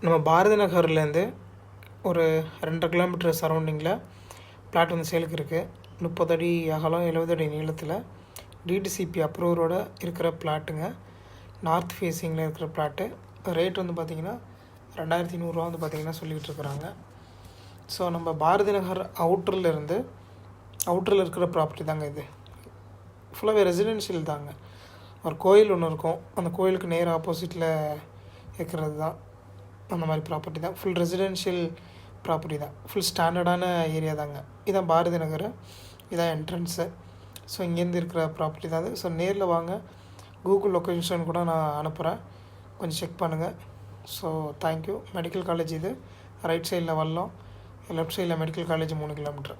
நம்ம பாரதி நகர்லேருந்து ஒரு 2.5 கிலோமீட்டர் சரௌண்டிங்கில் பிளாட் வந்து சேலுக்கு இருக்குது. 30 அடி அகலம், 70 அடி நீளத்தில் டிடிசிபி அப்ரூவரோட இருக்கிற பிளாட்டுங்க. நார்த் ஃபேஸிங்கில் இருக்கிற பிளாட்டு. ரேட் வந்து பார்த்திங்கன்னா 2100 வந்து பார்த்திங்கன்னா சொல்லிகிட்டு இருக்கிறாங்க. ஸோ நம்ம பாரதி நகர் அவுட்டரில் இருக்கிற ப்ராப்பர்ட்டி தாங்க இது. ஃபுல்லாகவே ரெசிடென்ஷியல் தாங்க. ஒரு கோயில் ஒன்று இருக்கும், அந்த கோயிலுக்கு நேர் ஆப்போசிட்டில் இருக்கிறது தான் அந்த மாதிரி ப்ராப்பர்ட்டி தான். ஃபுல் ரெசிடென்ஷியல் ப்ராப்பர்ட்டி தான், ஃபுல் ஸ்டாண்டர்டான ஏரியா தாங்க. இதான் பாரதி நகர், இதான் என்ட்ரன்ஸு. ஸோ இங்கேருந்து இருக்கிற ப்ராப்பர்ட்டி தான் அது. ஸோ நேரில் வாங்க, கூகுள் லொக்கேஷன் கூட நான் அனுப்புகிறேன், கொஞ்சம் செக் பண்ணுங்கள். So thank you. மெடிக்கல் காலேஜ் இது ரைட் சைடில் வரலாம், லெஃப்ட் சைடில் மெடிக்கல் காலேஜ் 3 கிலோமீட்டர்.